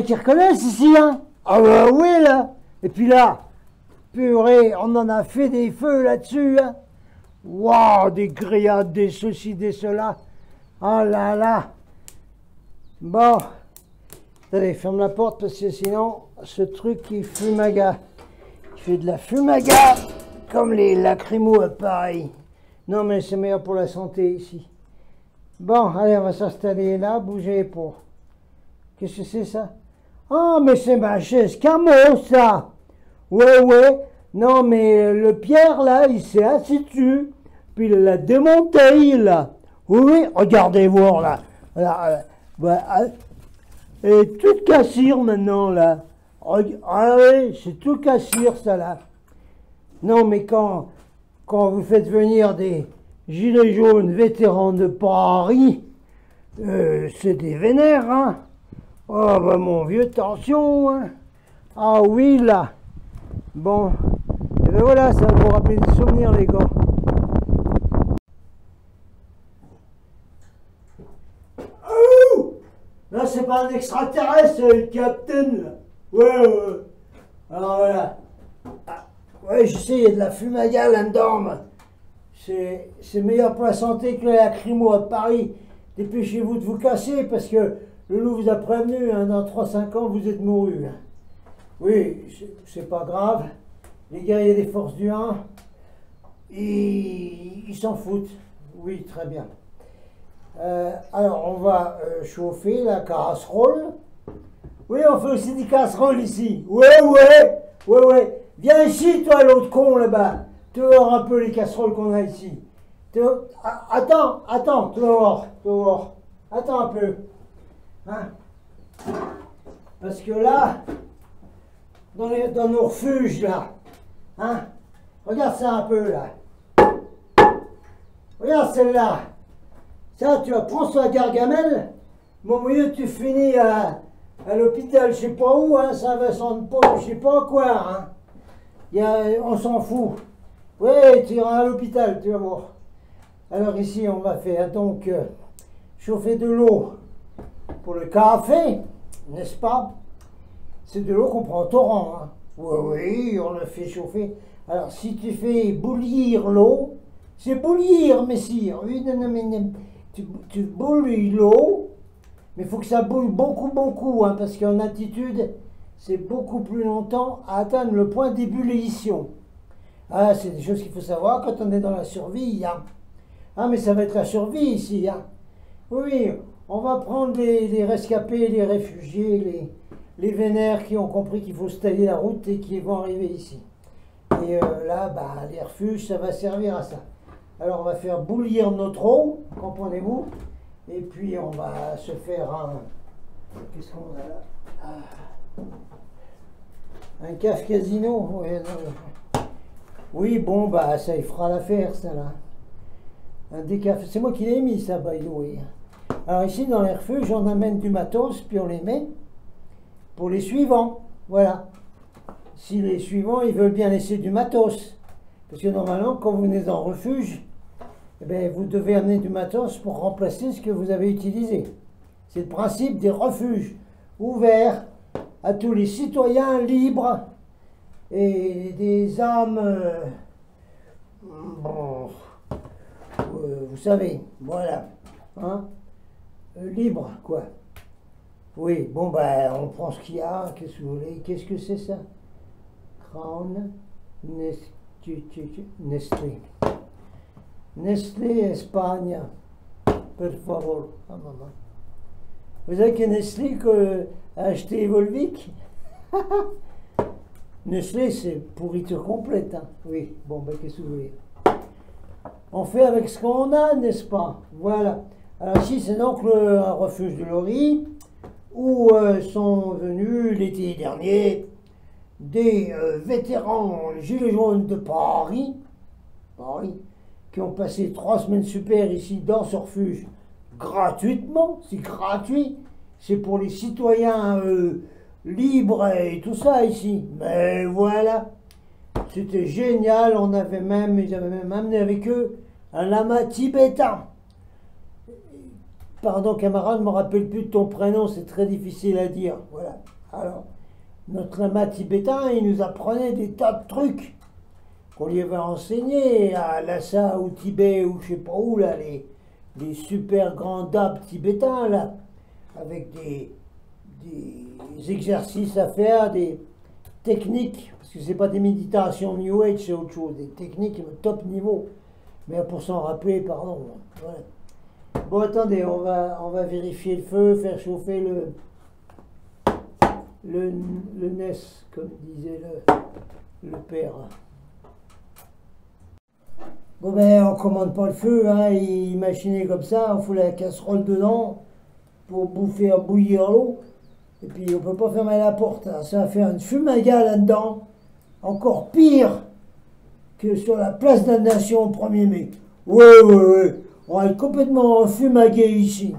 Qui reconnaissent ici, hein? Ah bah oui, là. Et puis là, purée, on en a fait des feux là-dessus, hein? Waouh, des grillades, des ceci, des cela. Oh là là. Bon. Allez, ferme la porte parce que sinon, ce truc qui fumaga. Il fait de la fumaga comme les lacrymos, pareil. Non, mais c'est meilleur pour la santé ici. Bon, allez, on va s'installer là, bougez pas. Qu'est-ce que c'est ça? Ah, mais c'est ma chaise camo, ça. Ouais, ouais. Non, mais le Pierre, là, il s'est assis dessus. Puis il l'a démonté, là. Oui, oui, regardez voir, là. Voilà, voilà. Et toute cassure maintenant, là. Ah oui, c'est tout cassure, ça, là. Non, mais quand vous faites venir des gilets jaunes vétérans de Paris, c'est des vénères, hein. Oh, bah, mon vieux, attention, hein. Ah oui, là. Bon. Et ben voilà, ça va vous rappeler des souvenirs, les gars. Là, c'est pas un extraterrestre, c'est le capitaine, là. Ouais. Alors voilà. Ah, ouais, je sais, il y a de la fumagale là-dedans, mais c'est meilleur pour la santé que la lacrymo à Paris. Dépêchez-vous de vous casser, parce que le loup vous a prévenu, hein, dans 3-5 ans, vous êtes mouru. Hein. Oui, c'est pas grave. Les guerriers des forces du 1, ils s'en foutent. Oui, très bien. Alors, on va chauffer la casserole. Oui, on fait aussi des casseroles ici. Ouais. Viens ici, toi, l'autre con, là-bas. Tu vas voir un peu les casseroles qu'on a ici. Attends, tu vas voir. Attends un peu. Hein? Parce que là, dans nos refuges, là, hein? Regarde ça un peu, là. Regarde celle-là. Ça, tu vas prendre sur la Gargamel. Mon mieux, tu finis à l'hôpital, je sais pas où, hein, Saint-Vincent-de-Paul, je sais pas quoi, hein. On s'en fout. Ouais, tu iras à l'hôpital, tu vas voir. Alors ici, on va faire donc chauffer de l'eau pour le café, n'est-ce pas? C'est de l'eau qu'on prend au torrent, hein. Oui, on le fait chauffer. Alors, si tu fais bouillir l'eau, c'est bouillir, messire. Oui, non, mais tu bouillis l'eau, mais il faut que ça bouille beaucoup, hein, parce qu'en altitude, c'est beaucoup plus longtemps à atteindre le point d'ébullition. Ah, c'est des choses qu'il faut savoir quand on est dans la survie, hein. Ah, mais ça va être la survie ici, hein. Oui, on va prendre les rescapés, les réfugiés, les vénères qui ont compris qu'il faut se tailler la route et qui vont arriver ici. Et là, bah, les refuges, ça va servir à ça. Alors, on va faire bouillir notre eau, comprenez-vous? Et puis, on va se faire un... Qu'est-ce qu'on a là? Un caf casino? Ouais, non. Oui, bon, bah, ça, il fera l'affaire, ça, là. Un décaf... C'est moi qui l'ai mis, ça, by the way. Alors, ici, dans les refuges, on amène du matos, puis on les met pour les suivants. Voilà. Si les suivants, ils veulent bien laisser du matos. Parce que normalement, quand vous venez en refuge, eh bien, vous devez amener du matos pour remplacer ce que vous avez utilisé. C'est le principe des refuges ouverts à tous les citoyens libres et des âmes, vous savez, voilà, hein, libres, quoi. Oui, bon, ben, on prend ce qu'il y a, qu'est-ce que vous voulez, qu'est-ce que c'est ça? Crown, Nestlé. Nestlé Espagne, per favor. Ah, maman. Vous savez que Nestlé a acheté Volvic? Nestlé, c'est pourriture complète, hein. Oui, bon, ben, qu'est-ce que vous voulez? On fait avec ce qu'on a, n'est-ce pas? Voilà. Alors ici, c'est donc un refuge de Lori, où sont venus l'été dernier des vétérans gilets jaunes de Paris, qui ont passé 3 semaines super ici dans ce refuge, gratuitement, c'est gratuit, c'est pour les citoyens libres et tout ça ici. Mais voilà, c'était génial, ils avaient même amené avec eux un lama tibétain. Pardon camarade, je ne me rappelle plus de ton prénom, c'est très difficile à dire. Voilà. Alors, notre lama tibétain, il nous apprenait des tas de trucs qu'on lui avait enseignés à Lhasa, au Tibet, ou je sais pas où, là, les super grands dabs tibétains, là, avec des exercices à faire, des techniques, parce que c'est pas des méditations New Age, c'est autre chose, des techniques top niveau. Mais pour s'en rappeler, pardon. Voilà. Bon, attendez, on va vérifier le feu, faire chauffer le NES, comme disait le père. Bon, ben, on commande pas le feu, hein, imaginez comme ça, on fout la casserole dedans, pour bouffer, bouillir l'eau. Et puis on peut pas fermer la porte, hein. Ça va faire une fumaga là-dedans, encore pire que sur la place de la Nation au 1er mai. Ouais, on va être complètement fumagué ici.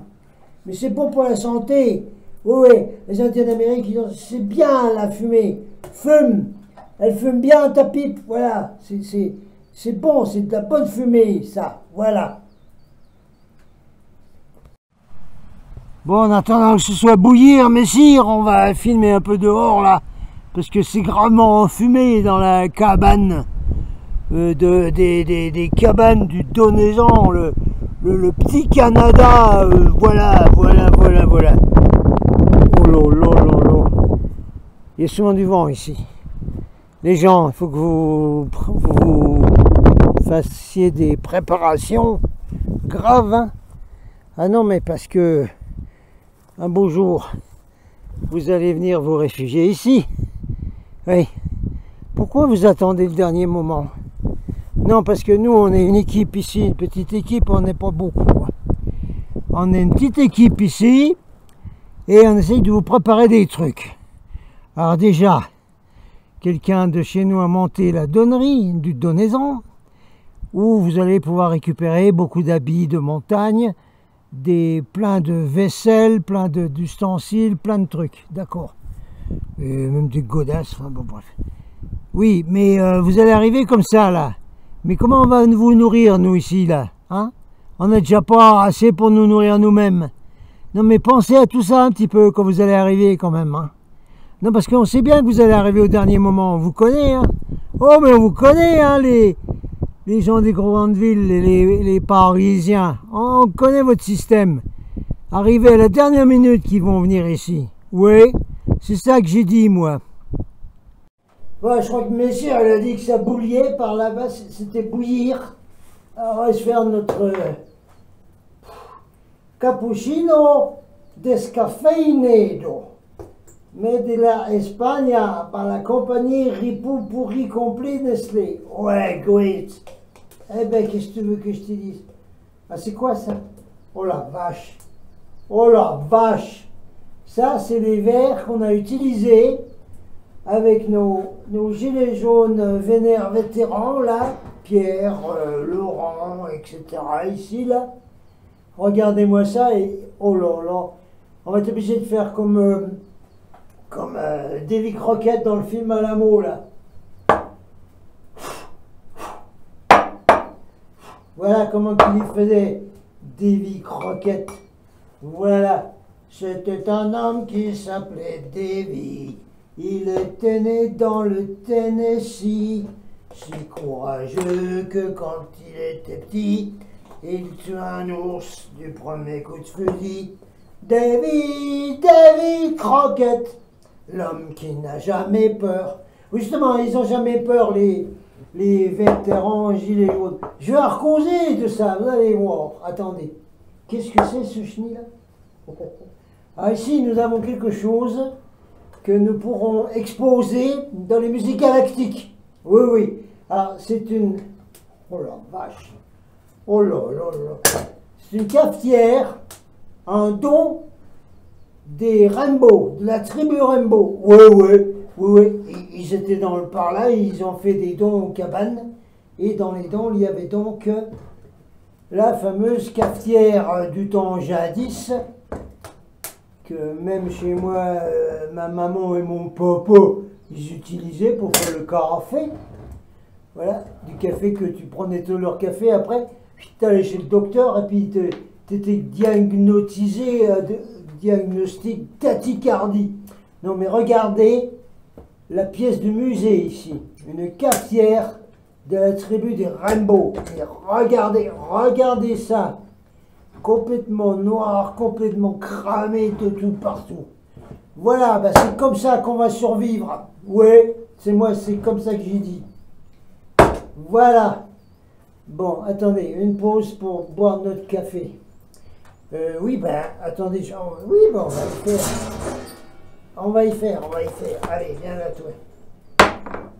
Mais c'est bon pour la santé. Ouais, les Indiens d'Amérique, ils disent c'est bien la fumée. Fume, elle fume bien ta pipe, voilà. C'est bon, c'est de la bonne fumée, ça, voilà. Bon, en attendant que ce soit bouillir, messire, on va filmer un peu dehors, là, parce que c'est gravement enfumé dans la cabane, des cabanes du Donezan, le petit Canada, voilà. Oh là là. Il y a souvent du vent ici. Les gens, il faut que vous fassiez des préparations graves, hein. Ah non, mais parce que un beau jour, vous allez venir vous réfugier ici. Oui. Pourquoi vous attendez le dernier moment? Non, parce que nous, on est une équipe ici, une petite équipe, on n'est pas beaucoup. On est une petite équipe ici, et on essaye de vous préparer des trucs. Alors déjà, quelqu'un de chez nous a monté la donnerie du Donezan, où vous allez pouvoir récupérer beaucoup d'habits de montagne, plein de vaisselle, plein d'ustensiles, plein de trucs, d'accord. Même des godasses, enfin bon bref. Oui, mais vous allez arriver comme ça là. Mais comment on va vous nourrir nous ici là, hein? On n'a déjà pas assez pour nous nourrir nous-mêmes. Non mais pensez à tout ça un petit peu quand vous allez arriver quand même, hein. Non parce qu'on sait bien que vous allez arriver au dernier moment, on vous connaît, hein. Oh mais on vous connaît, hein, les gens des grandes villes, les Parisiens, on connaît votre système. Arrivez à la dernière minute qu'ils vont venir ici. Oui, c'est ça que j'ai dit, moi. Ouais, je crois que messieurs, elle a dit que ça bouillait par là-bas, c'était bouillir. Alors, on va se faire notre cappuccino descafeinado. Mais de la España, par la compagnie Ripou Pourri Complet Nestlé. Ouais, great. Eh ben, qu'est-ce que tu veux que je te dise? Ah, c'est quoi ça? Oh la vache! Oh la vache! Ça, c'est les verres qu'on a utilisés avec nos gilets jaunes vétérans, là. Pierre, Laurent, etc. Ici, là. Regardez-moi ça et... Oh là là! On va être obligé de faire comme Davy Crockett dans le film Alamo, là. Voilà comment il faisait, Davy Crockett. Voilà. C'était un homme qui s'appelait Davy. Il était né dans le Tennessee. Si courageux que quand il était petit, il tua un ours du premier coup de fusil. Davy Crockett, l'homme qui n'a jamais peur. Justement, ils n'ont jamais peur, les vétérans gilets jaunes. Je vais causer de ça, vous allez voir. Attendez, qu'est-ce que c'est ce chenil-là? Ah, ici, nous avons quelque chose que nous pourrons exposer dans les musées galactiques. Oui. Alors, c'est une... Oh la vache. Oh là. C'est une cafetière, un don des Rainbow, de la tribu Rainbow. Oui. Ils étaient par là, ils ont fait des dons aux cabanes. Et dans les dons, il y avait donc la fameuse cafetière du temps jadis, que même chez moi, ma maman et mon papa, ils utilisaient pour faire le café. Voilà, du café que tu prenais tout leur café, après, tu allais chez le docteur et puis tu étais diagnostic tachycardie. Non mais regardez la pièce du musée ici, une cafetière de la tribu des Rainbow. Et regardez ça, complètement noir, complètement cramé de tout partout. Voilà, bah c'est comme ça qu'on va survivre. Ouais, c'est moi, c'est comme ça que j'ai dit. Voilà. Bon, attendez, une pause pour boire notre café. Oui, ben, attendez, oui, bon, on va y faire. Allez, viens là, toi.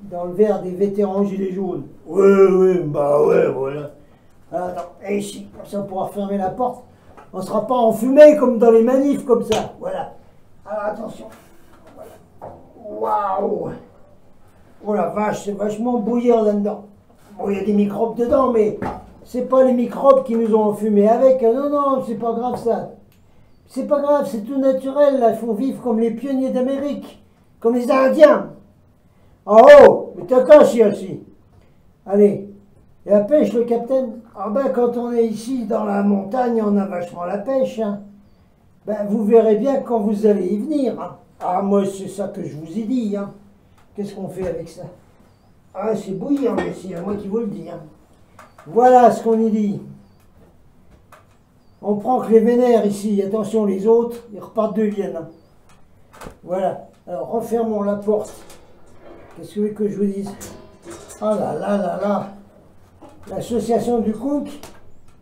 Dans le verre des vétérans gilets jaunes. Oui, bah ouais, voilà. Attends, et ici, comme ça on pourra fermer la porte. On ne sera pas enfumé comme dans les manifs, comme ça. Voilà. Alors attention. Voilà. Waouh! Oh la vache, c'est vachement bouillant là-dedans. Bon, il y a des microbes dedans, mais c'est pas les microbes qui nous ont enfumés avec. Non, non, c'est pas grave ça. C'est pas grave, c'est tout naturel, là. Il faut vivre comme les pionniers d'Amérique, comme les Indiens. Oh, mais t'as qu'à chier aussi. Allez, et la pêche, le capitaine? Ah ben, quand on est ici dans la montagne, on a vachement la pêche. Hein. Ben, vous verrez bien quand vous allez y venir. Hein. Ah, moi, c'est ça que je vous ai dit. Hein. Qu'est-ce qu'on fait avec ça? Ah, c'est bouillant, mais c'est à moi qui vous le dis. Hein. Voilà ce qu'on y dit. On prend que les vénères ici. Attention, les autres, ils repartent de Vienne. Hein. Voilà. Alors, refermons la porte. Qu'est-ce que vous voulez que je vous dise? Oh là là là là. L'association du cook,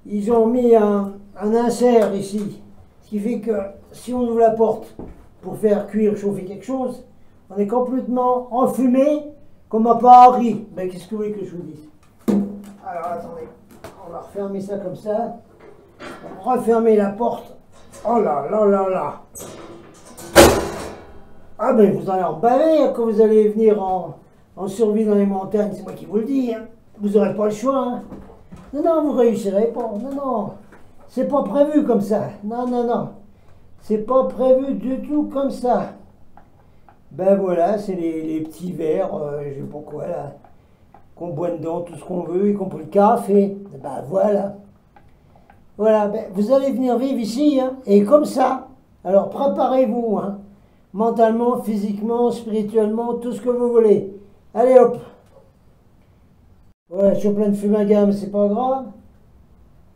ils ont mis un insert ici. Ce qui fait que si on ouvre la porte pour faire cuire, chauffer quelque chose, on est complètement enfumé comme à Paris. Ben, qu'est-ce que vous voulez que je vous dise? Alors attendez, on va refermer ça comme ça. On va refermer la porte. Oh là là là là. Ah ben vous allez en baver quand vous allez venir en survie dans les montagnes, c'est moi qui vous le dis. Hein. Vous n'aurez pas le choix. Hein. Non, non, vous ne réussirez pas. Non, non. C'est pas prévu comme ça. Non, non, non. C'est pas prévu du tout comme ça. Ben voilà, c'est les petits verres, je sais pas quoi là, qu'on boit dedans tout ce qu'on veut, y compris le café. Ben voilà. Voilà, ben, vous allez venir vivre ici, hein, et comme ça. Alors préparez-vous, hein, mentalement, physiquement, spirituellement, tout ce que vous voulez. Allez hop. Ouais, je suis plein de fumée à gamme, c'est pas grave.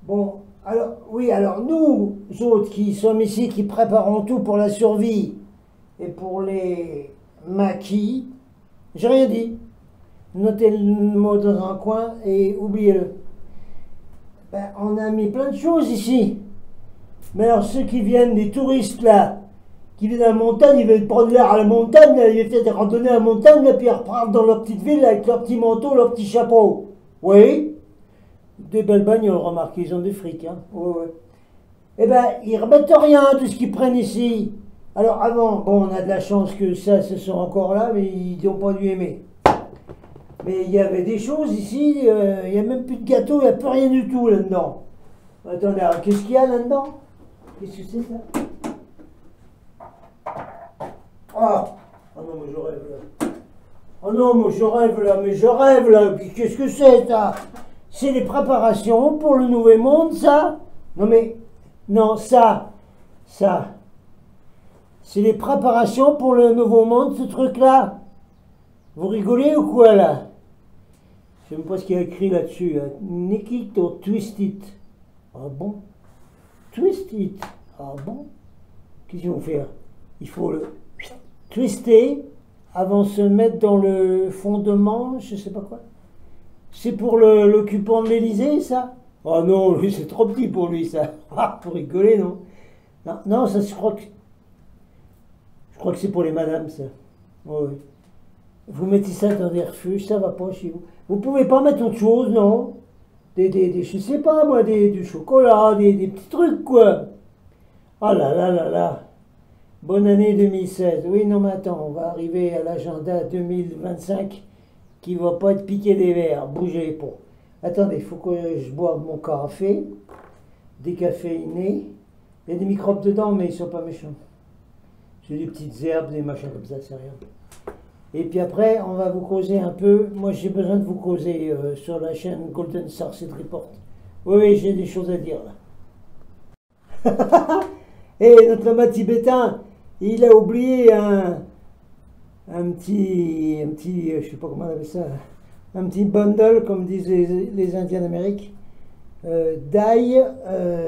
Bon, alors, oui, alors nous autres qui sommes ici, qui préparons tout pour la survie et pour les maquis, j'ai rien dit. Notez le mot dans un coin et oubliez-le. Ben, on a mis plein de choses ici. Mais alors ceux qui viennent, des touristes là, qui viennent à la montagne, ils veulent prendre l'air à la montagne, là, ils veulent faire des randonnées à la montagne, là, puis ils repartent dans leur petite ville avec leur petit manteau, leur petit chapeau. Oui, des belles bagnoles, remarquez, ils ont du fric. Hein. Ouais, ouais. Eh ben, ils remettent rien de ce qu'ils prennent ici. Alors avant, bon, on a de la chance que ça, ce soit encore là, mais ils n'ont pas dû aimer. Mais il y avait des choses ici, il n'y a même plus de gâteau, il n'y a plus rien du tout là-dedans. Attendez, qu'est-ce qu'il y a là-dedans? Qu'est-ce que c'est ça? Oh, oh non, mais je rêve là. Oh non, mais je rêve là, mais je rêve là. Qu'est-ce que c'est ça? C'est les préparations pour le nouveau monde, ça? Non mais, non, ça. C'est les préparations pour le nouveau monde, ce truc-là. Vous rigolez ou quoi là? Je sais même pas ce qu'il y a écrit là-dessus. Hein. Nick it or twist it. Ah bon? Twist it. Ah bon? Qu'est-ce qu'ils vont faire? Il faut le twister avant de se mettre dans le fondement, je sais pas quoi. C'est pour l'occupant de l'Élysée, ça? Oh non, lui, c'est trop petit pour lui, ça. Ah, pour rigoler, non? Non, non, ça, je crois que c'est pour les madames, ça. Oh, oui. Vous mettez ça dans des refuges, ça va pas chez vous. Vous pouvez pas mettre autre chose, non? Je sais pas, moi, du chocolat, des petits trucs, quoi. Ah là là là là. Bonne année 2016. Oui, non, mais attends, on va arriver à l'agenda 2025 qui va pas être piqué des verres. Bougez pas. Attendez, il faut que je boive mon café. Décaféiné. Il y a des microbes dedans, mais ils sont pas méchants. C'est des petites herbes, des machins comme ça, c'est rien. Et puis après, on va vous causer un peu. Moi, j'ai besoin de vous causer sur la chaîne Golden Starseed Report. Oui, oui, j'ai des choses à dire là. Et notre lama tibétain, il a oublié un petit, je sais pas comment on appelle ça, un petit bundle, comme disent les Indiens d'Amérique, d'ail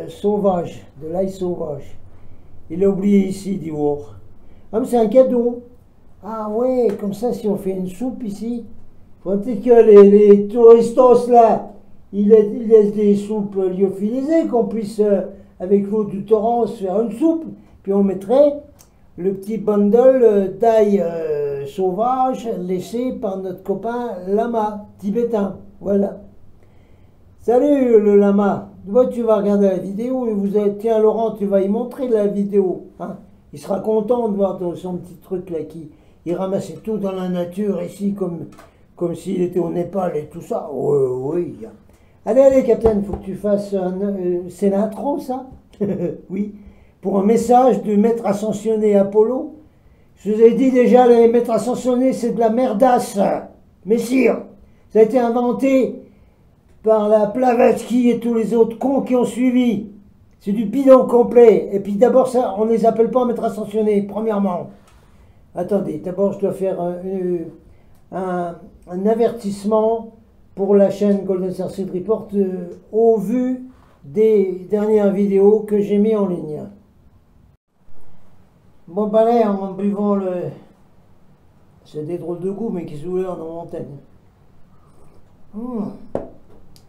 sauvage, de l'ail sauvage. Il a oublié ici, dit War. Ah, mais c'est un cadeau. Ah ouais, comme ça, si on fait une soupe ici, il faudrait peut-être que les touristos là, ils laissent des soupes lyophilisées, qu'on puisse, avec l'eau du torrent, se faire une soupe. Puis on mettrait le petit bundle d'ail sauvage laissé par notre copain lama tibétain. Voilà. Salut le lama. Toi, tu vas regarder la vidéo et vous allez, tiens, Laurent, tu vas y montrer la vidéo. Hein. Il sera content de voir son petit truc là qui il ramassait tout dans la nature ici comme s'il était au Népal et tout ça. Oui. Allez, allez, Captain, faut que tu fasses c'est l'intro, ça? Oui. Pour un message du maître ascensionné Apollo. Je vous ai dit déjà, les maîtres ascensionnés, c'est de la merdasse. Messire, ça a été inventé par la Blavatsky et tous les autres cons qui ont suivi. C'est du bidon complet. Et puis d'abord, ça, on ne les appelle pas maîtres ascensionnés, premièrement. Attendez, d'abord, je dois faire un avertissement pour la chaîne Golden Starseed Report au vu des dernières vidéos que j'ai mis en ligne. Bon, bah là, en buvant le... C'est des drôles de goût, mais qui se voulaient en montagne.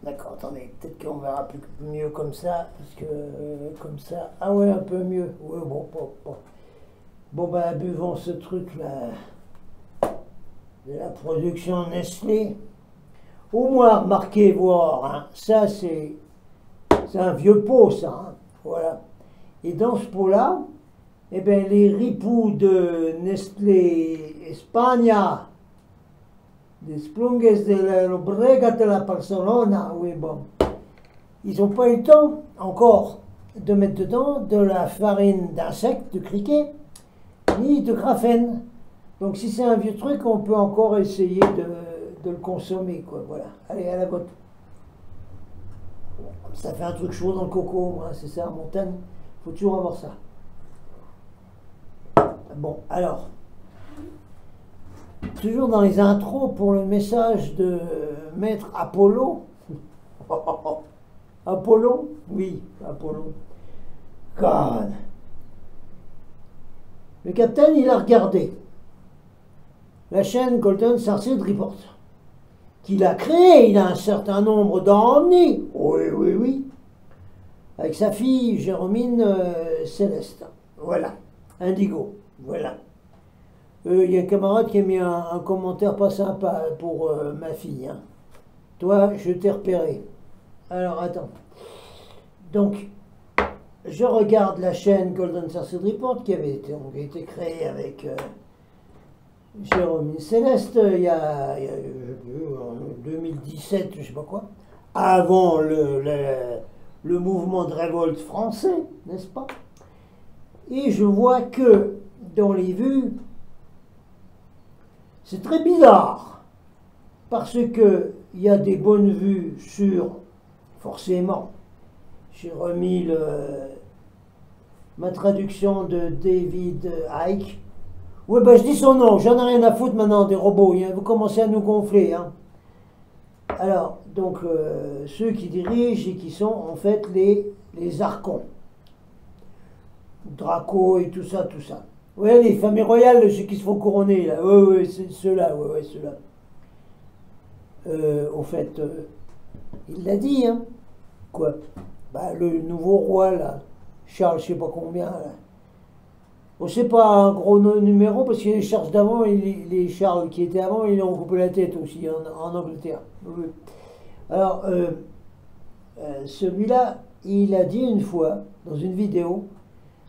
D'accord, attendez, peut-être qu'on verra mieux comme ça, parce que comme ça... Ah ouais, un peu mieux. Ouais, bon, pas. Bon, bah, buvons ce truc-là de la production Nestlé. Au moins, remarquez, voir, hein, ça, c'est un vieux pot, ça. Hein, voilà. Et dans ce pot-là, eh bien, les ripoux de Nestlé España, des Splungues de la Brega de la Barcelona, oui, bon, ils n'ont pas eu le temps, encore, de mettre dedans de la farine d'insectes, de criquet, ni de graphène. Donc, si c'est un vieux truc, on peut encore essayer de le consommer, quoi, voilà. Allez, à la botte. Ça fait un truc chaud dans le coco, moi, c'est ça, en montagne, faut toujours avoir ça. Bon, alors, toujours dans les intros pour le message de Maître Apollo. Apollon? Oui, Apollon. God. Le capitaine, il a regardé la chaîne Golden Starseed Report, qu'il a créée, il a un certain nombre d'années. Oui. Avec sa fille, Jérôme Céleste. Voilà. Indigo. Voilà. Il y a un camarade qui a mis un commentaire pas sympa pour ma fille. Hein. Toi, je t'ai repéré. Alors, attends. Donc, je regarde la chaîne Golden Starseed Report qui avait été créée avec Jérôme Céleste il y a en 2017, je sais pas quoi, avant le mouvement de révolte français, n'est-ce pas? Et je vois que dans les vues, c'est très bizarre, parce que il y a des bonnes vues sur, forcément, j'ai remis ma traduction de David Icke. Oui, ben je dis son nom, j'en ai rien à foutre maintenant des robots, hein, vous commencez à nous gonfler. Hein. Alors, donc, ceux qui dirigent et qui sont en fait les archons. Draco et tout ça. Ouais, les familles royales, ceux qui se font couronner, là. Ouais, c'est ceux-là, ouais, ceux-là. Au fait, il l'a dit, hein. Quoi? Bah, le nouveau roi, là, Charles, je sais pas combien, là. Bon, c'est pas un gros numéro, parce que les Charles d'avant, les Charles qui étaient avant, ils ont coupé la tête aussi, en Angleterre. Oui. Alors, celui-là, il a dit une fois, dans une vidéo,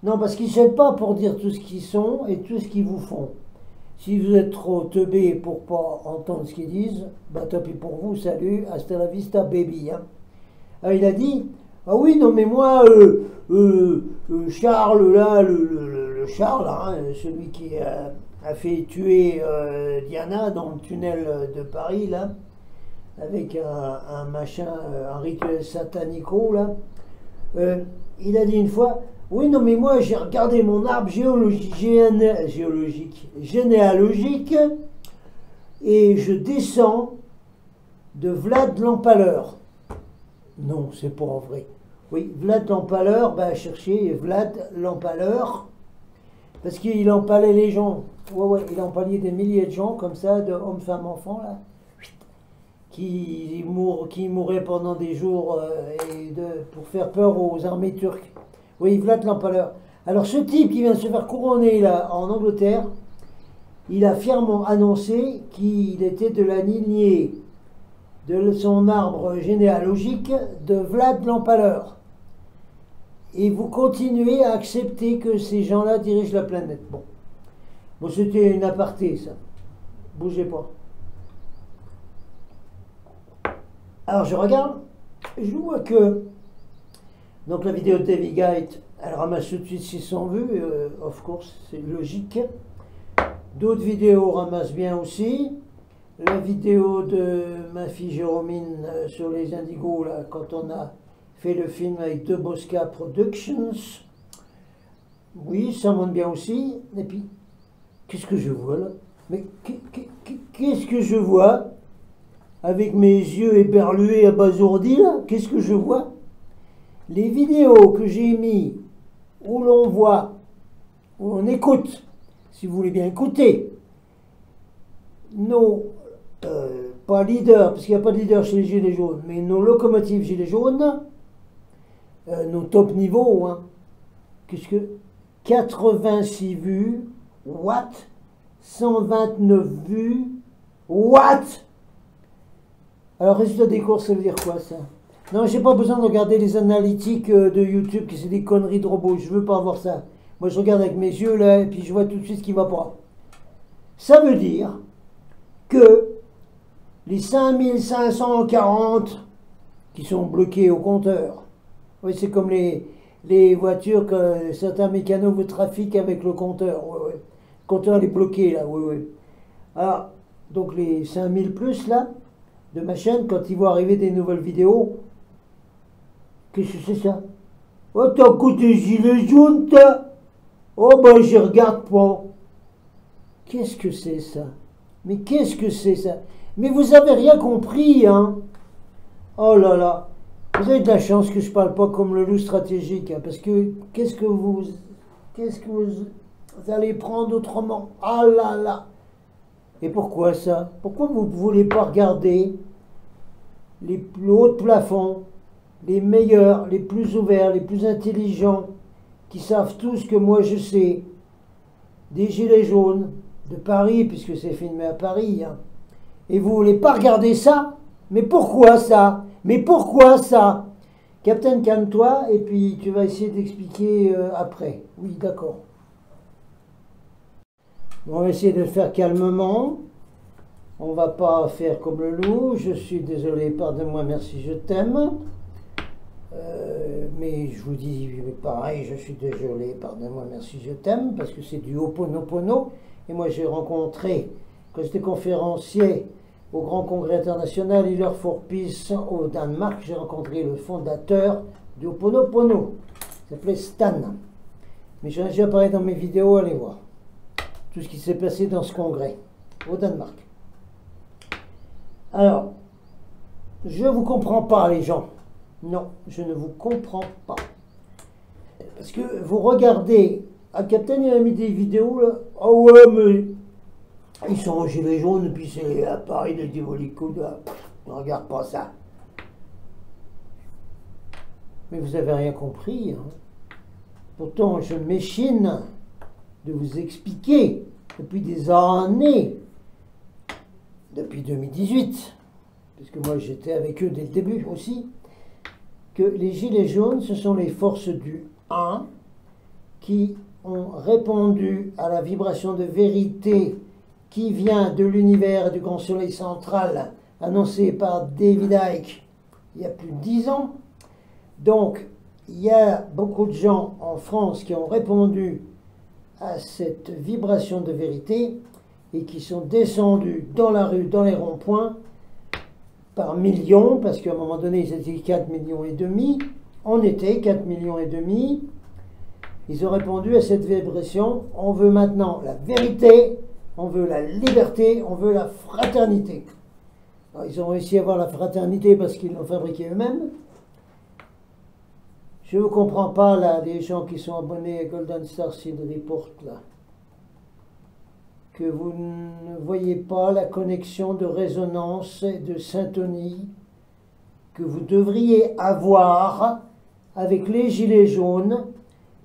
non, parce qu'ils ne s'aident pas pour dire tout ce qu'ils sont et tout ce qu'ils vous font. Si vous êtes trop teubés pour pas entendre ce qu'ils disent, bah tant pis pour vous, salut, hasta la vista baby. Hein. Alors, il a dit, ah oui, non mais moi, Charles, là, le Charles, hein, celui qui a fait tuer Diana dans le tunnel de Paris, là, avec un machin, un rituel satanico, là, il a dit une fois, oui, non, mais moi, j'ai regardé mon arbre généalogique et je descends de Vlad l'Empaleur. Non, c'est pas vrai. Oui, Vlad l'Empaleur, bah, cherchez Vlad l'Empaleur, parce qu'il empalait les gens. Ouais, il empalait des milliers de gens, comme ça, de hommes, femmes, enfants, là, qui mouraient pendant des jours pour faire peur aux armées turques. Oui, Vlad l'Empaleur. Alors ce type qui vient de se faire couronner là en Angleterre, il a fièrement annoncé qu'il était de la lignée de son arbre généalogique de Vlad l'Empaleur. Et vous continuez à accepter que ces gens-là dirigent la planète. Bon, bon, c'était une aparté, ça. Bougez pas. Alors je regarde, je vois que donc la vidéo de Davy Guide, elle ramasse tout de suite 600 vues, of course, c'est logique. D'autres vidéos ramassent bien aussi. La vidéo de ma fille Jérômine sur les indigos, là, quand on a fait le film avec De Bosca Productions, oui, ça monte bien aussi. Et puis, qu'est-ce que je vois là? Mais qu'est-ce que je vois? Avec mes yeux éberlués abasourdis là, qu'est-ce que je vois? Les vidéos que j'ai mis où l'on voit, où on écoute, si vous voulez bien écouter, nos, pas leaders, parce qu'il n'y a pas de leader chez les Gilets jaunes, mais nos locomotives Gilets jaunes, nos top niveaux, hein, qu'est-ce que 86 vues, what? 129 vues, what? Alors, résultat des courses, ça veut dire quoi, ça? Non, j'ai pas besoin de regarder les analytiques de YouTube, qui c'est des conneries de robots. Je veux pas voir ça. Moi, je regarde avec mes yeux, là, et puis je vois tout de suite ce qui va pas. Ça veut dire que les 5540 qui sont bloqués au compteur, oui, c'est comme les voitures que certains mécanos vous trafiquent avec le compteur. Oui, oui. Le compteur est bloqué, là, oui, oui. Alors, donc les 5000 plus, là, de ma chaîne, quand ils vont arriver des nouvelles vidéos, qu'est-ce que c'est ça? Oh, t'as côté gilet jaune, t'as? Oh, ben, je regarde pas. Qu'est-ce que c'est ça? Mais qu'est-ce que c'est ça? Mais vous avez rien compris, hein? Oh là là. Vous avez de la chance que je parle pas comme le loup stratégique, hein, parce que qu'est-ce que vous allez prendre autrement? Ah là là. Et pourquoi ça? Pourquoi vous ne voulez pas regarder les plus hauts de plafond, les meilleurs, les plus ouverts, les plus intelligents, qui savent tout ce que moi je sais, des Gilets jaunes de Paris, puisque c'est filmé à Paris, hein. Et vous ne voulez pas regarder ça? Mais pourquoi ça? Mais pourquoi ça? Captain, calme-toi, et puis tu vas essayer d'expliquer après. Oui, d'accord. On va essayer de le faire calmement. On va pas faire comme le loup. Je suis désolé, pardonne-moi, merci, je t'aime. Mais je vous dis pareil, je suis désolé, pardonne-moi, merci, je t'aime, parce que c'est du Ho'oponopono. Et moi, j'ai rencontré, quand j'étais conférencier au Grand Congrès International Healer for Peace au Danemark, j'ai rencontré le fondateur du Ho'oponopono. Il s'appelait Stan. Mais j'en ai déjà parlé dans mes vidéos, allez voir. Tout ce qui s'est passé dans ce congrès au Danemark. Alors, je ne vous comprends pas, les gens. Non, je ne vous comprends pas. Parce que vous regardez, à Captain, il a mis des vidéos là. Oh ouais, mais ils sont en gilet jaune, et puis c'est à Paris de Divolico. Ne regarde pas ça. Mais vous n'avez rien compris, hein. Pourtant, je m'échine de vous expliquer depuis des années, depuis 2018, parce que moi j'étais avec eux dès le début aussi, que les Gilets jaunes, ce sont les forces du 1 qui ont répondu à la vibration de vérité qui vient de l'univers et du grand soleil central annoncé par David Icke il y a plus de 10 ans. Donc, il y a beaucoup de gens en France qui ont répondu à cette vibration de vérité et qui sont descendus dans la rue, dans les ronds-points, par millions, parce qu'à un moment donné, ils étaient 4,5 millions. On était 4,5 millions. Ils ont répondu à cette vibration. On veut maintenant la vérité, on veut la liberté, on veut la fraternité. Alors, ils ont réussi à avoir la fraternité parce qu'ils l'ont fabriquée eux-mêmes. Je ne comprends pas, là, les gens qui sont abonnés à Golden Star Seed Report, là, que vous ne voyez pas la connexion de résonance et de syntonie que vous devriez avoir avec les Gilets jaunes,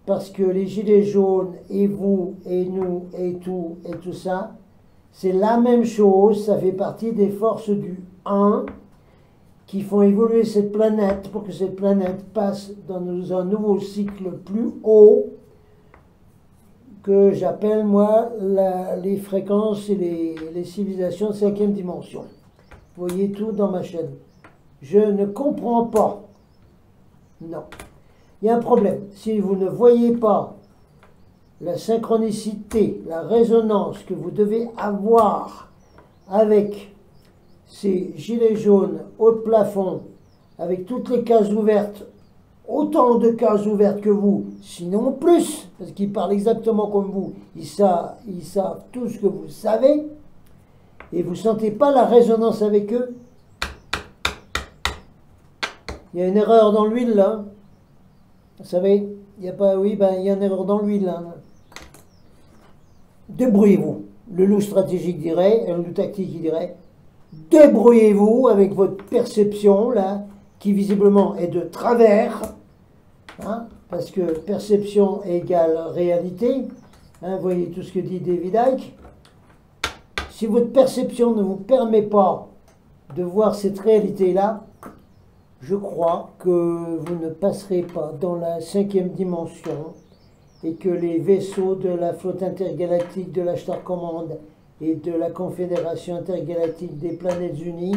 parce que les Gilets jaunes et vous et nous et tout ça, c'est la même chose, ça fait partie des forces du 1 qui font évoluer cette planète pour que cette planète passe dans un nouveau cycle plus haut que j'appelle moi les fréquences et les civilisations de 5e dimension. Vous voyez tout dans ma chaîne. Je ne comprends pas. Non. Il y a un problème. Si vous ne voyez pas la synchronicité, la résonance que vous devez avoir avec ces gilets jaunes haut de plafond, avec toutes les cases ouvertes, autant de cases ouvertes que vous, sinon plus, parce qu'ils parlent exactement comme vous, ils savent tout ce que vous savez, et vous ne sentez pas la résonance avec eux. Il y a une erreur dans l'huile là. Vous savez, il y a pas, oui, ben il y a une erreur dans l'huile là. Débrouillez-vous. Le loup stratégique dirait, le loup tactique il dirait, débrouillez-vous avec votre perception là, qui visiblement est de travers, hein, parce que perception égale réalité. Hein, vous voyez tout ce que dit David Icke. Si votre perception ne vous permet pas de voir cette réalité-là, je crois que vous ne passerez pas dans la 5e dimension et que les vaisseaux de la flotte intergalactique de la Star Command et de la Confédération intergalactique des planètes unies,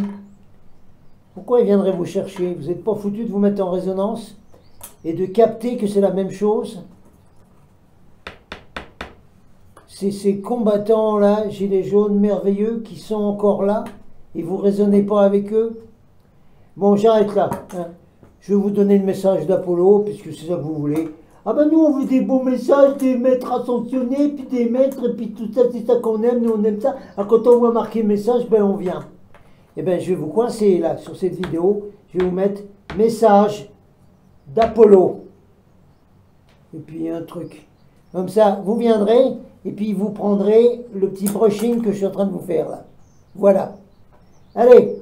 pourquoi ils viendraient vous chercher? Vous n'êtes pas foutu de vous mettre en résonance et de capter que c'est la même chose? C'est ces combattants-là, gilets jaunes merveilleux, qui sont encore là et vous ne raisonnez pas avec eux? Bon, j'arrête là. Hein. Je vais vous donner le message d'Apollo, puisque c'est ça que vous voulez. Ah ben nous, on veut des beaux messages, des maîtres ascensionnés, puis des maîtres, et puis tout ça, c'est ça qu'on aime, nous on aime ça. Alors quand on voit marquer message, ben on vient. Eh bien, je vais vous coincer là, sur cette vidéo. Je vais vous mettre message d'Apollo. Et puis un truc. Comme ça, vous viendrez, et puis vous prendrez le petit brushing que je suis en train de vous faire là. Voilà. Allez,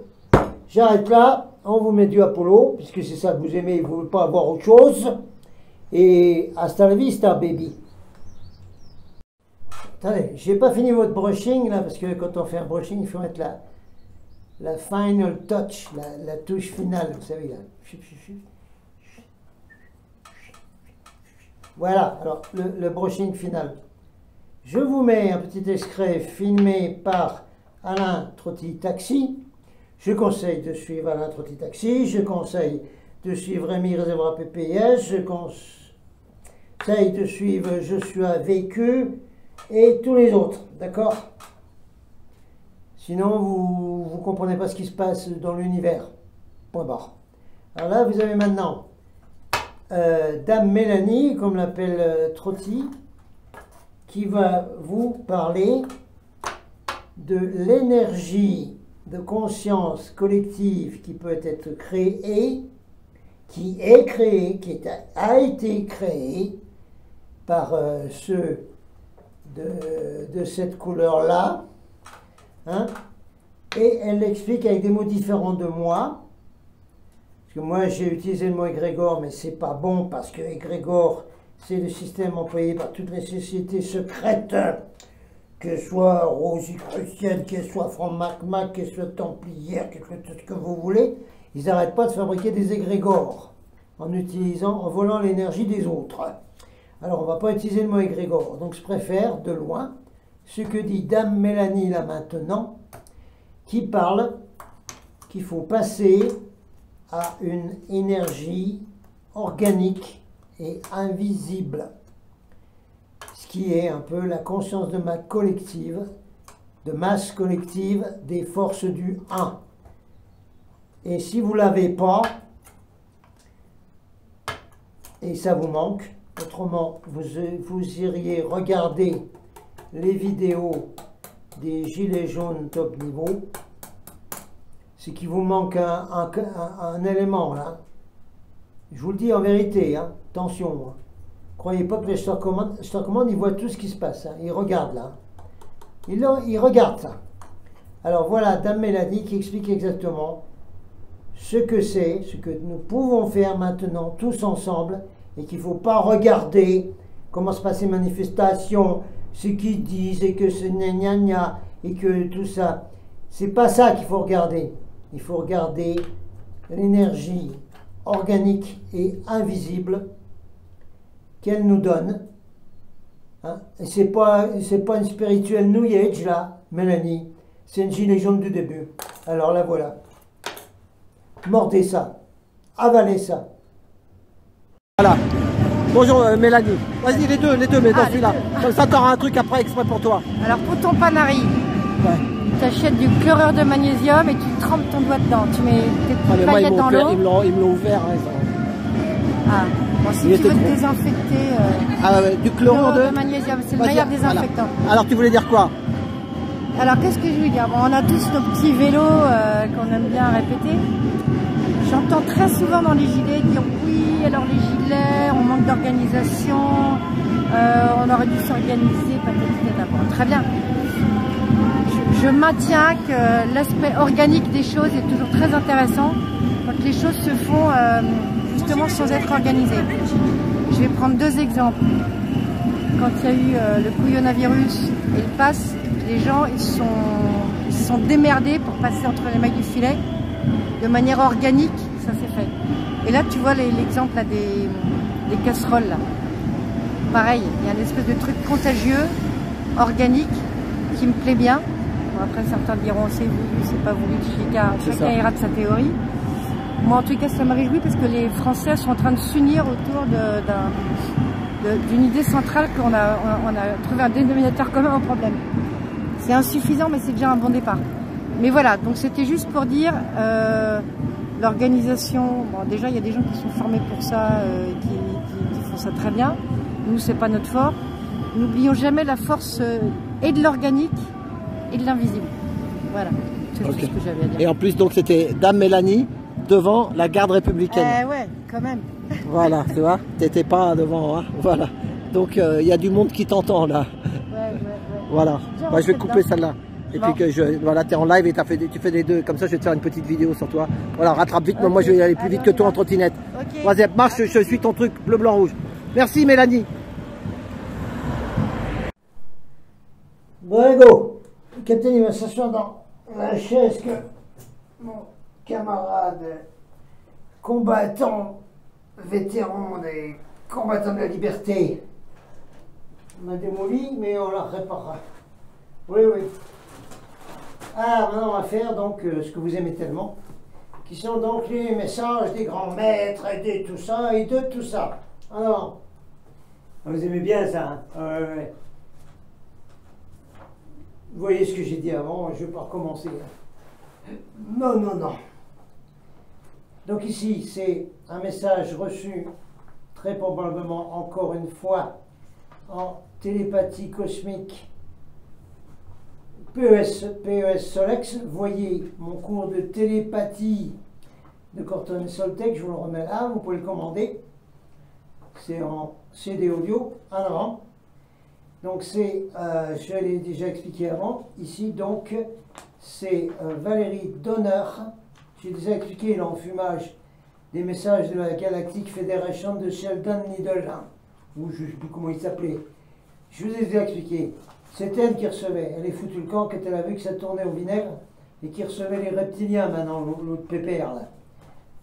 j'arrête là. On vous met du Apollo, puisque c'est ça que vous aimez, vous ne voulez pas avoir autre chose. Et hasta la vista, baby. Attendez, j'ai pas fini votre brushing là, parce que quand on fait un brushing, il faut mettre la final touch, la touche finale, vous savez là. Voilà, alors le brushing final. Je vous mets un petit extrait filmé par Alain Trotti Taxi. Je conseille de suivre Alain Trotti Taxi, je conseille de suivre Rémi Réservoir PPS, je conseille de suivre Je suis vécu et tous les autres, d'accord? Sinon, vous ne comprenez pas ce qui se passe dans l'univers. Point barre. Alors là, vous avez maintenant Dame Mélanie, comme l'appelle Trotti, qui va vous parler de l'énergie de conscience collective qui peut être créée, qui est créée, a été créée par ceux de cette couleur-là, hein, et elle l'explique avec des mots différents de moi, parce que moi j'ai utilisé le mot égrégore, mais c'est pas bon, parce que égrégore, c'est le système employé par toutes les sociétés secrètes, qu'elles soient rosicruciennes, qu'elles soient franc-mac-mac, qu'elles soient templières, tout ce que vous voulez, ils n'arrêtent pas de fabriquer des égrégores en volant l'énergie des autres. Alors on ne va pas utiliser le mot égrégore, donc je préfère de loin ce que dit Dame Mélanie là maintenant, qui parle qu'il faut passer à une énergie organique et invisible, ce qui est un peu la conscience de masse collective des forces du 1. Et si vous ne l'avez pas, et ça vous manque, autrement vous iriez regarder les vidéos des gilets jaunes top niveau, c'est qu'il vous manque un élément là. Je vous le dis en vérité, hein, attention. Hein. Croyez pas que les Star Command, ils voient tout ce qui se passe. Hein. Ils regardent là. Ils regardent ça. Alors voilà, Dame Mélanie qui explique exactement ce que c'est, ce que nous pouvons faire maintenant tous ensemble, et qu'il ne faut pas regarder comment se passent les manifestations, ce qu'ils disent, et que c'est gna gna gna, et que tout ça. C'est pas ça qu'il faut regarder. Il faut regarder l'énergie organique et invisible qu'elle nous donne. Hein? Et c'est pas une spirituelle New Age là, Mélanie. C'est une gilet jaune du début. Alors là voilà. Mordez ça. Avalez ça. Voilà. Bonjour Mélanie. Vas-y les deux, mais dans celui-là. Comme ça t'auras un truc après exprès pour toi. Alors pour ton panari, tu achètes du chlorure de magnésium et tu trempes ton doigt dedans. Tu mets tes paillettes dans l'eau. Ils me l'ont ouvert. Hein, ah, bon, si tu veux te désinfecter, du chlorure de magnésium, c'est le meilleur désinfectant. Voilà. Alors tu voulais dire quoi? Alors qu'est-ce que je veux dire? Bon, on a tous nos petits vélos qu'on aime bien répéter. J'entends très souvent dans les gilets dire oui, alors les gilets, on manque d'organisation, on aurait dû s'organiser, patati. Bon, très bien. Je maintiens que l'aspect organique des choses est toujours très intéressant quand les choses se font justement sans être organisées. Je vais prendre deux exemples. Quand il y a eu le couillonavirus et le pass, les gens ils se sont démerdés pour passer entre les mailles du filet de manière organique, ça s'est fait. Et là tu vois l'exemple des casseroles là. Pareil, il y a une espèce de truc contagieux, organique, qui me plaît bien. Bon, après certains diront c'est voulu, c'est pas voulu, chacun ira de sa théorie. Moi en tout cas ça me réjouit parce que les Français sont en train de s'unir autour d'une idée centrale qu'on a trouvé un dénominateur commun au problème. C'est insuffisant mais c'est déjà un bon départ. Mais voilà, donc c'était juste pour dire l'organisation, bon déjà il y a des gens qui sont formés pour ça, qui font ça très bien. Nous c'est pas notre fort. N'oublions jamais la force et de l'organique et de l'invisible. Voilà, c'est juste ce que j'avais à dire. Et en plus donc c'était Dame Mélanie devant la garde républicaine. Ouais, quand même. Voilà, tu vois, t'étais pas devant, hein, voilà. Donc il y a du monde qui t'entend là. Ouais. Voilà, bah, je vais couper celle-là. Et puis que voilà, tu es en live et tu fais les deux. Comme ça, je vais te faire une petite vidéo sur toi. Voilà, rattrape vite. Okay. Moi, je vais aller plus vite que toi en trottinette. Okay. Vas-y, marche, je suis ton truc bleu, blanc, rouge. Merci, Mélanie. Bon, go. Le capitaine, il va s'asseoir dans la chaise que mon camarade combattant, vétéran des combattants de la liberté m'a démoli, mais on la réparera. Oui. Ah, maintenant on va faire donc ce que vous aimez tellement, qui sont donc les messages des grands maîtres et de tout ça et de tout ça. Alors, vous aimez bien ça, hein? Ouais. Vous voyez ce que j'ai dit avant, je ne vais pas recommencer. Non. Donc ici, c'est un message reçu très probablement encore une fois en télépathie cosmique PES Solex. Voyez mon cours de télépathie de Corton et Soltec, je vous le remets là, vous pouvez le commander. C'est en CD audio, en avant. Donc c'est, je l'ai déjà expliqué avant, ici donc c'est Valérie Donner. J'ai déjà expliqué l'enfumage des messages de la Galactic Federation de Sheldon Needle, hein, ou je ne sais plus comment il s'appelait. Je vous ai déjà expliqué. C'est elle qui recevait. Elle est foutue le camp quand elle a vu que ça tournait au vinaigre et qui recevait les reptiliens maintenant, l'autre pépère là.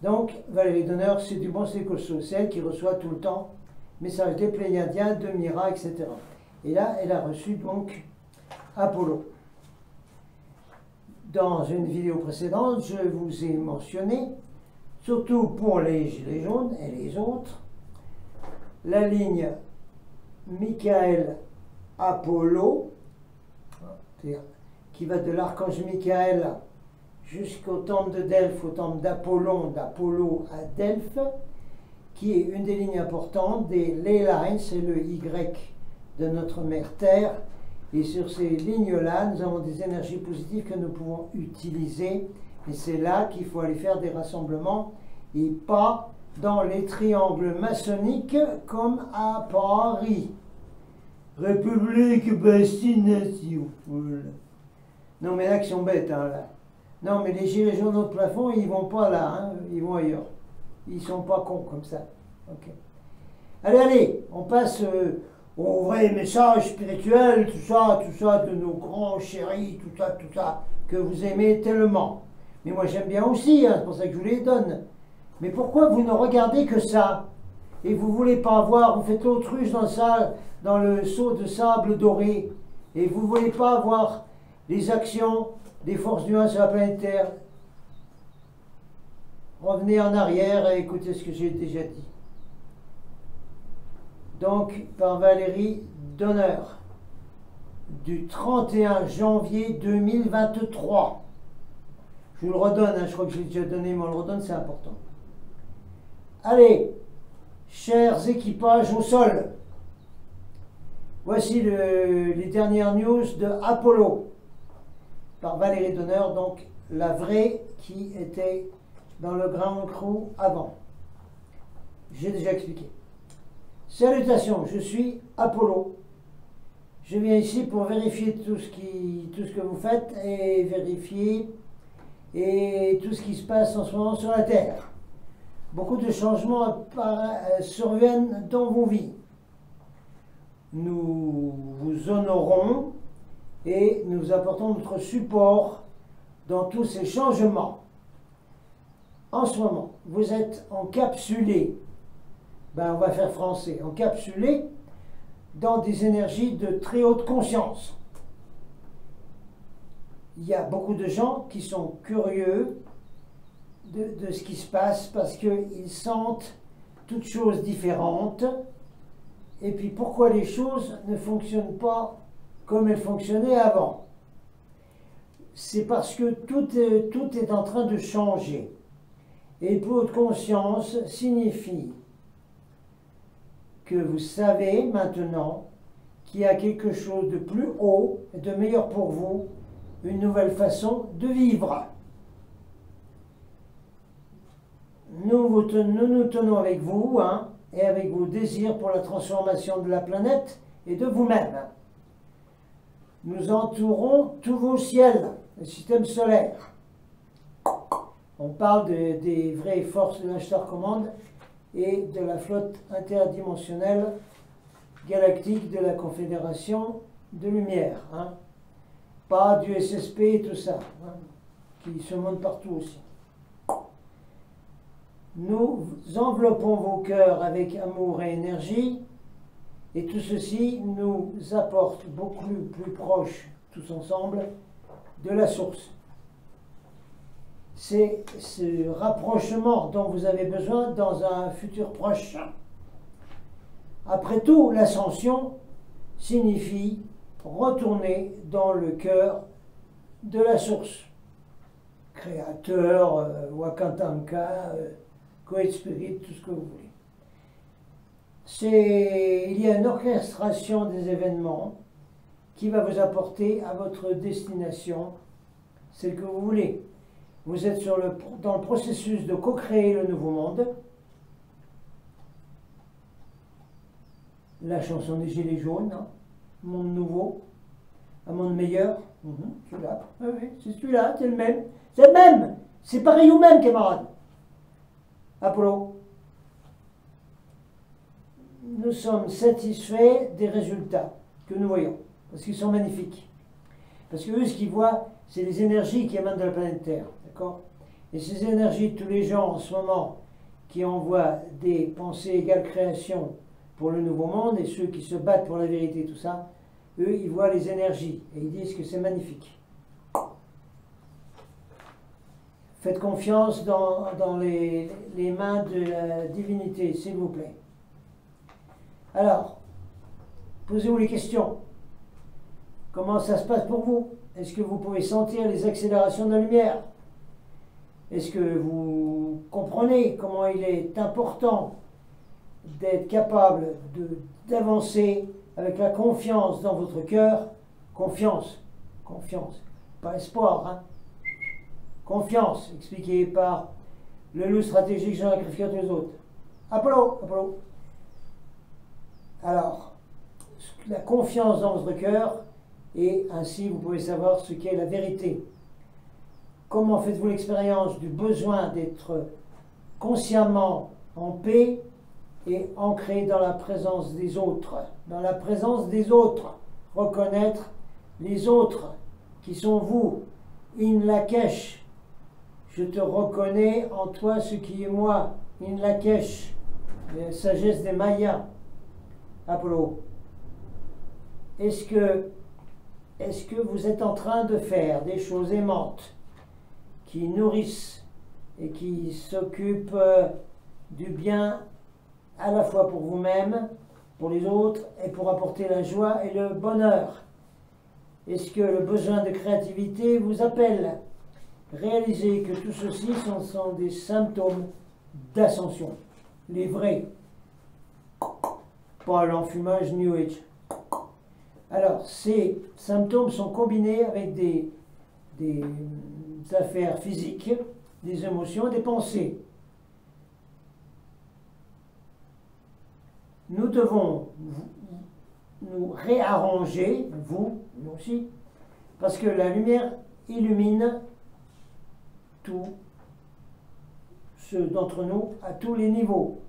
Donc, Valérie Donner, c'est du bon, c'est costaud. C'est elle qui reçoit tout le temps messages des Pléiadiens, de Mira, etc. Et là, elle a reçu donc Apollo. Dans une vidéo précédente, je vous ai mentionné, surtout pour les gilets jaunes et les autres, la ligne Michael Apollo, qui va de l'archange Michael jusqu'au temple de Delphes, au temple d'Apollon, d'Apollo à Delphes, qui est une des lignes importantes des ley lines, c'est le Y de notre mère Terre. Et sur ces lignes-là, nous avons des énergies positives que nous pouvons utiliser. Et c'est là qu'il faut aller faire des rassemblements et pas dans les triangles maçonniques comme à Paris. République, Bastille, Nation. Voilà. Non, mais là, qui sont bêtes, hein, là. Non, mais les gilets jaunes au plafond, ils vont pas là, hein, ils vont ailleurs. Ils sont pas cons comme ça. Ok. Allez, on passe au vrai message spirituel, tout ça, de nos grands chéris, tout ça, que vous aimez tellement. Mais moi j'aime bien aussi, hein, c'est pour ça que je vous les donne. Mais pourquoi vous ne regardez que ça? Et vous ne voulez pas voir, vous faites l'autruche dans le seau de sable doré, et vous ne voulez pas voir les actions des forces du 1 sur la planète Terre. Revenez en arrière et écoutez ce que j'ai déjà dit. Donc, par Valérie Donner, du 31 janvier 2023. Je vous le redonne, hein, je crois que j'ai déjà donné, mais on le redonne, c'est important. Allez, chers équipages au sol, voici les dernières news de Apollo, par Valérie Donner, donc la vraie qui était dans le Ground Crew avant. J'ai déjà expliqué. Salutations, je suis Apollo. Je viens ici pour vérifier tout ce que vous faites et vérifier et tout ce qui se passe en ce moment sur la Terre. Beaucoup de changements surviennent dans vos vies. Nous vous honorons et nous apportons notre support dans tous ces changements. En ce moment, vous êtes encapsulé, ben on va faire français, encapsulé dans des énergies de très haute conscience. Il y a beaucoup de gens qui sont curieux de ce qui se passe parce qu'ils sentent toutes choses différentes. Et puis pourquoi les choses ne fonctionnent pas comme elles fonctionnaient avant? C'est parce que tout est en train de changer. Et haute conscience signifie que vous savez maintenant qu'il y a quelque chose de plus haut et de meilleur pour vous, une nouvelle façon de vivre. Nous nous tenons avec vous, hein, et avec vos désirs pour la transformation de la planète et de vous-même. Nous entourons tous vos ciels, le système solaire. On parle des vraies forces de l'Ashtar Command et de la flotte interdimensionnelle galactique de la Confédération de Lumière. Hein. Pas du SSP et tout ça, hein, qui se monte partout aussi. Nous enveloppons vos cœurs avec amour et énergie, et tout ceci nous apporte beaucoup plus proche, tous ensemble, de la source. C'est ce rapprochement dont vous avez besoin dans un futur proche. Après tout, l'ascension signifie retourner dans le cœur de la source. Créateur, Wakantanka, Coed Spirit, tout ce que vous voulez. Il y a une orchestration des événements qui va vous apporter à votre destination, celle que vous voulez. Vous êtes dans le processus de co-créer le nouveau monde. La chanson des Gilets jaunes, hein, monde nouveau, un monde meilleur. Celui-là, oui, c'est celui-là, c'est le même. C'est le même, c'est pareil au même, camarades. Apollo. Nous sommes satisfaits des résultats que nous voyons, parce qu'ils sont magnifiques. Parce que eux, ce qu'ils voient, c'est les énergies qui émanent de la planète Terre, d'accord? Et ces énergies, tous les gens en ce moment qui envoient des pensées égale création pour le nouveau monde, et ceux qui se battent pour la vérité, tout ça, eux, ils voient les énergies, et ils disent que c'est magnifique. Faites confiance dans les mains de la divinité, s'il vous plaît. Alors, posez-vous les questions. Comment ça se passe pour vous? Est-ce que vous pouvez sentir les accélérations de la lumière? Est-ce que vous comprenez comment il est important d'être capable d'avancer avec la confiance dans votre cœur? Confiance, pas espoir, hein? Confiance, expliqué par le loup stratégique Jean Sacrificateur des autres. Apollo. Alors, la confiance dans votre cœur, et ainsi vous pouvez savoir ce qu'est la vérité. Comment faites-vous l'expérience du besoin d'être consciemment en paix et ancré dans la présence des autres? Dans la présence des autres. Reconnaître les autres qui sont vous. In Lakesh. Je te reconnais en toi ce qui est moi, in Lakesh, la sagesse des Mayas, Apollo. Est-ce que vous êtes en train de faire des choses aimantes qui nourrissent et qui s'occupent du bien à la fois pour vous-même, pour les autres et pour apporter la joie et le bonheur? Est-ce que le besoin de créativité vous appelle? Réalisez que tout ceci sont des symptômes d'ascension, les vrais, pas l'enfumage New Age. Alors, ces symptômes sont combinés avec des affaires physiques, des émotions, des pensées. Nous devons nous réarranger, vous, nous aussi, parce que la lumière illumine tous ceux d'entre nous à tous les niveaux.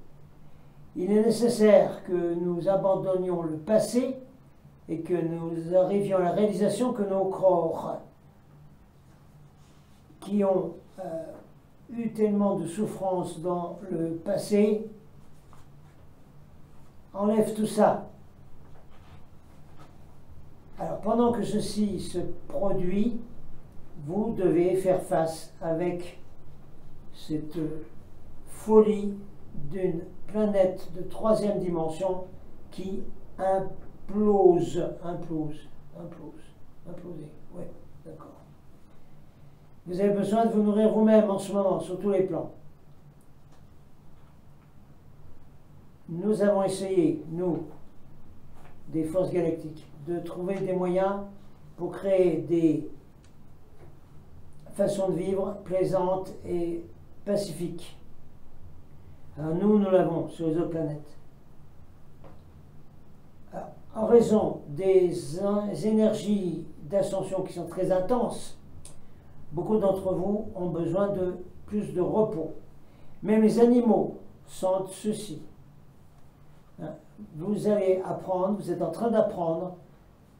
Il est nécessaire que nous abandonnions le passé et que nous arrivions à la réalisation que nos corps qui ont eu tellement de souffrances dans le passé enlèvent tout ça. Alors pendant que ceci se produit, vous devez faire face avec cette folie d'une planète de 3e dimension qui imploser, oui, d'accord. Vous avez besoin de vous nourrir vous-même en ce moment, sur tous les plans. Nous avons essayé, nous, des forces galactiques, de trouver des moyens pour créer des façons de vivre plaisantes et pacifiques. Alors nous l'avons sur les autres planètes. Alors, en raison des énergies d'ascension qui sont très intenses, beaucoup d'entre vous ont besoin de plus de repos. Même les animaux sentent ceci. Vous allez apprendre, vous êtes en train d'apprendre,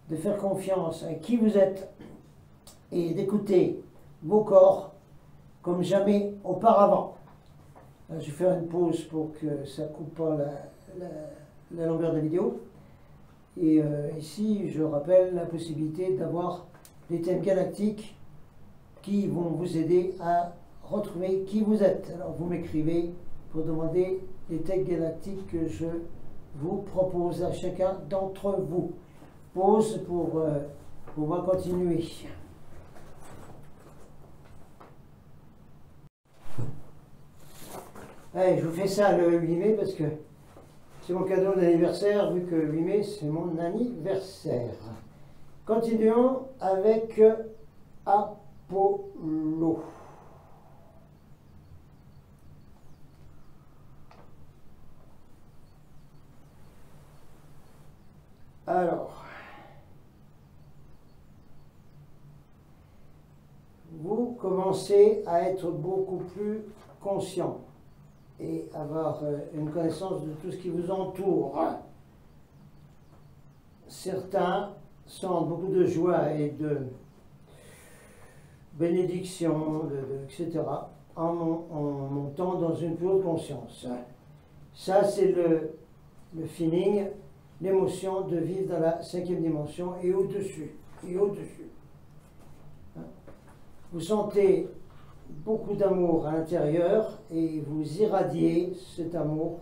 de faire confiance à qui vous êtes et d'écouter vos corps comme jamais auparavant. Je vais faire une pause pour que ça ne coupe pas la longueur de la vidéo. Et ici, je rappelle la possibilité d'avoir des thèmes galactiques qui vont vous aider à retrouver qui vous êtes. Alors vous m'écrivez pour demander les thèmes galactiques que je vous propose à chacun d'entre vous. Pause pour pouvoir continuer. Allez, je vous fais ça le 8 mai parce que c'est mon cadeau d'anniversaire, vu que le 8 mai c'est mon anniversaire. Continuons avec Apollo. Alors, vous commencez à être beaucoup plus conscient et avoir une connaissance de tout ce qui vous entoure. Certains sentent beaucoup de joie et de bénédiction, etc., en montant dans une plus haute conscience. Ça, c'est le feeling, l'émotion de vivre dans la 5e dimension et au-dessus. Vous sentez beaucoup d'amour à l'intérieur et vous irradiez cet amour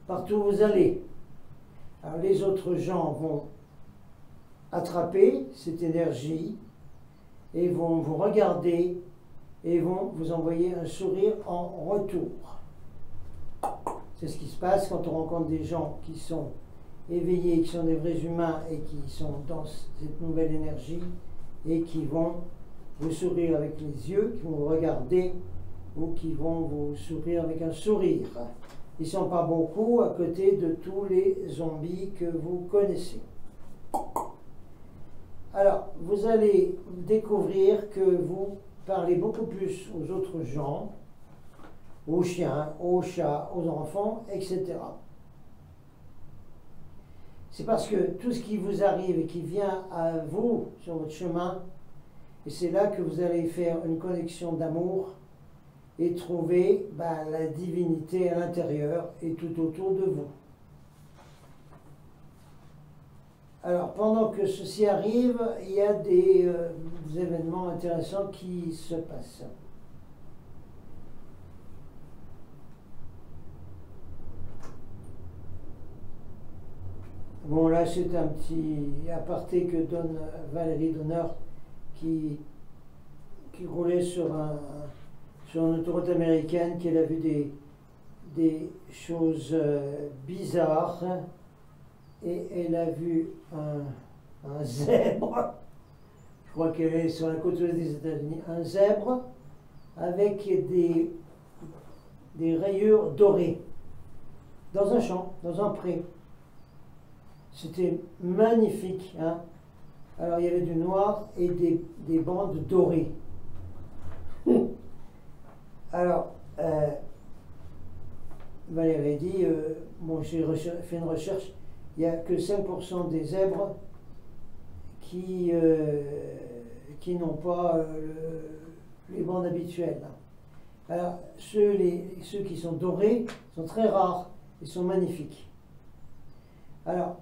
partout où vous allez. Alors les autres gens vont attraper cette énergie et vont vous regarder et vont vous envoyer un sourire en retour. C'est ce qui se passe quand on rencontre des gens qui sont éveillés, qui sont des vrais humains et qui sont dans cette nouvelle énergie et qui vont vous sourire avec les yeux, qui vont vous regarder ou qui vont vous sourire avec un sourire. Ils ne sont pas beaucoup à côté de tous les zombies que vous connaissez. Alors, vous allez découvrir que vous parlez beaucoup plus aux autres gens, aux chiens, aux chats, aux enfants, etc. C'est parce que tout ce qui vous arrive et qui vient à vous sur votre chemin, et c'est là que vous allez faire une connexion d'amour et trouver la divinité à l'intérieur et tout autour de vous. Alors, pendant que ceci arrive, il y a des événements intéressants qui se passent. Bon, là, c'est un petit aparté que donne Valérie Donner qui roulait sur une autoroute américaine, qu'elle a vu des choses bizarres. Et elle a vu un zèbre, je crois qu'elle est sur la côte ouest des États-Unis, un zèbre avec des rayures dorées dans un champ, dans un pré. C'était magnifique, hein. Alors il y avait du noir et des bandes dorées. Alors, Valérie dit, bon, j'ai fait une recherche, il n'y a que 5% des zèbres qui n'ont pas les bandes habituelles. Alors, ceux qui sont dorés sont très rares et sont magnifiques. Alors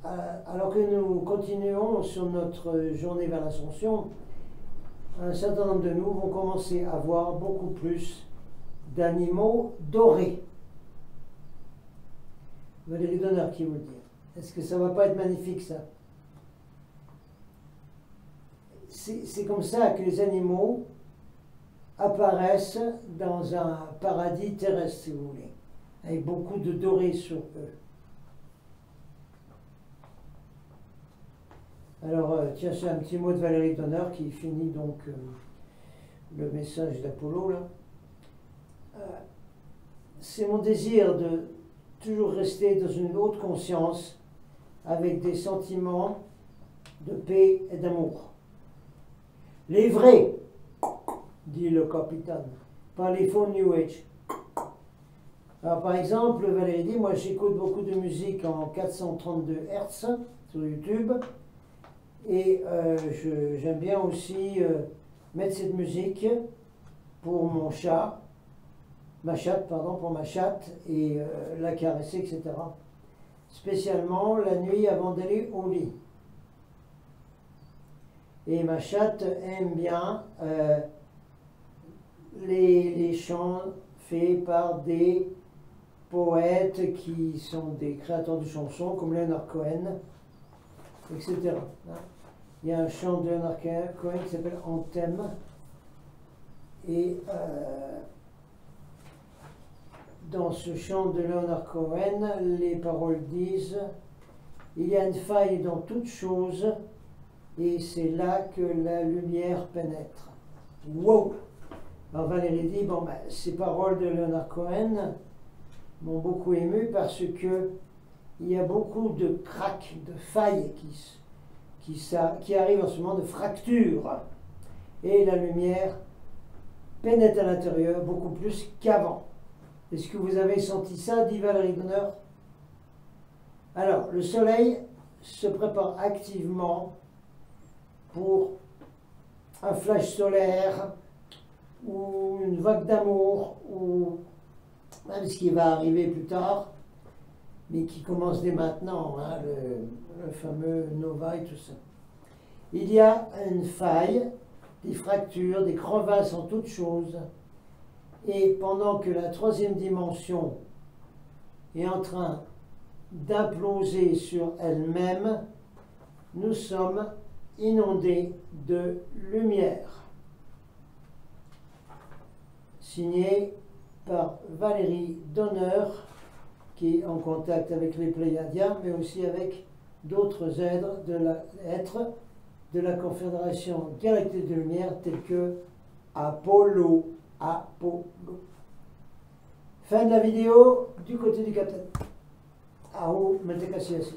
que nous continuons sur notre journée vers l'Ascension, un certain nombre de nous vont commencer à voir beaucoup plus d'animaux dorés. Valérie Donner qui vous le dit. Est-ce que ça ne va pas être magnifique, ça? C'est comme ça que les animaux apparaissent dans un paradis terrestre, si vous voulez, avec beaucoup de dorés sur eux. Alors, tiens, c'est un petit mot de Valérie Donner qui finit donc le message d'Apollo, là. C'est mon désir de toujours rester dans une haute conscience avec des sentiments de paix et d'amour. Les vrais, dit le capitaine, pas les faux New Age. Alors par exemple, Valérie dit, moi j'écoute beaucoup de musique en 432 Hz sur YouTube et j'aime bien aussi mettre cette musique pour mon chat, pour ma chatte et la caresser, etc. Spécialement la nuit avant d'aller au lit. Et ma chatte aime bien les chants faits par des poètes qui sont des créateurs de chansons comme Leonard Cohen, etc. Il y a un chant de Leonard Cohen qui s'appelle Anthem et dans ce chant de Leonard Cohen, les paroles disent « Il y a une faille dans toute chose et c'est là que la lumière pénètre. » Wow! Alors Valérie dit, bon, ces paroles de Leonard Cohen m'ont beaucoup ému parce que il y a beaucoup de cracks, de failles qui arrivent en ce moment, de fractures. Et la lumière pénètre à l'intérieur beaucoup plus qu'avant. Est-ce que vous avez senti ça, dit Valérie Donner? Alors, le soleil se prépare activement pour un flash solaire ou une vague d'amour ou même ce qui va arriver plus tard, mais qui commence dès maintenant, hein, le fameux Nova et tout ça. Il y a une faille, des fractures, des crevasses en toutes choses. Et pendant que la troisième dimension est en train d'imploser sur elle-même, nous sommes inondés de lumière. Signé par Valérie Donner, qui est en contact avec les Pléiadiens, mais aussi avec d'autres êtres de la Confédération Galactique de Lumière, tels que Apollo. Fin de la vidéo du côté du capitaine. Aho Mentekasiasi.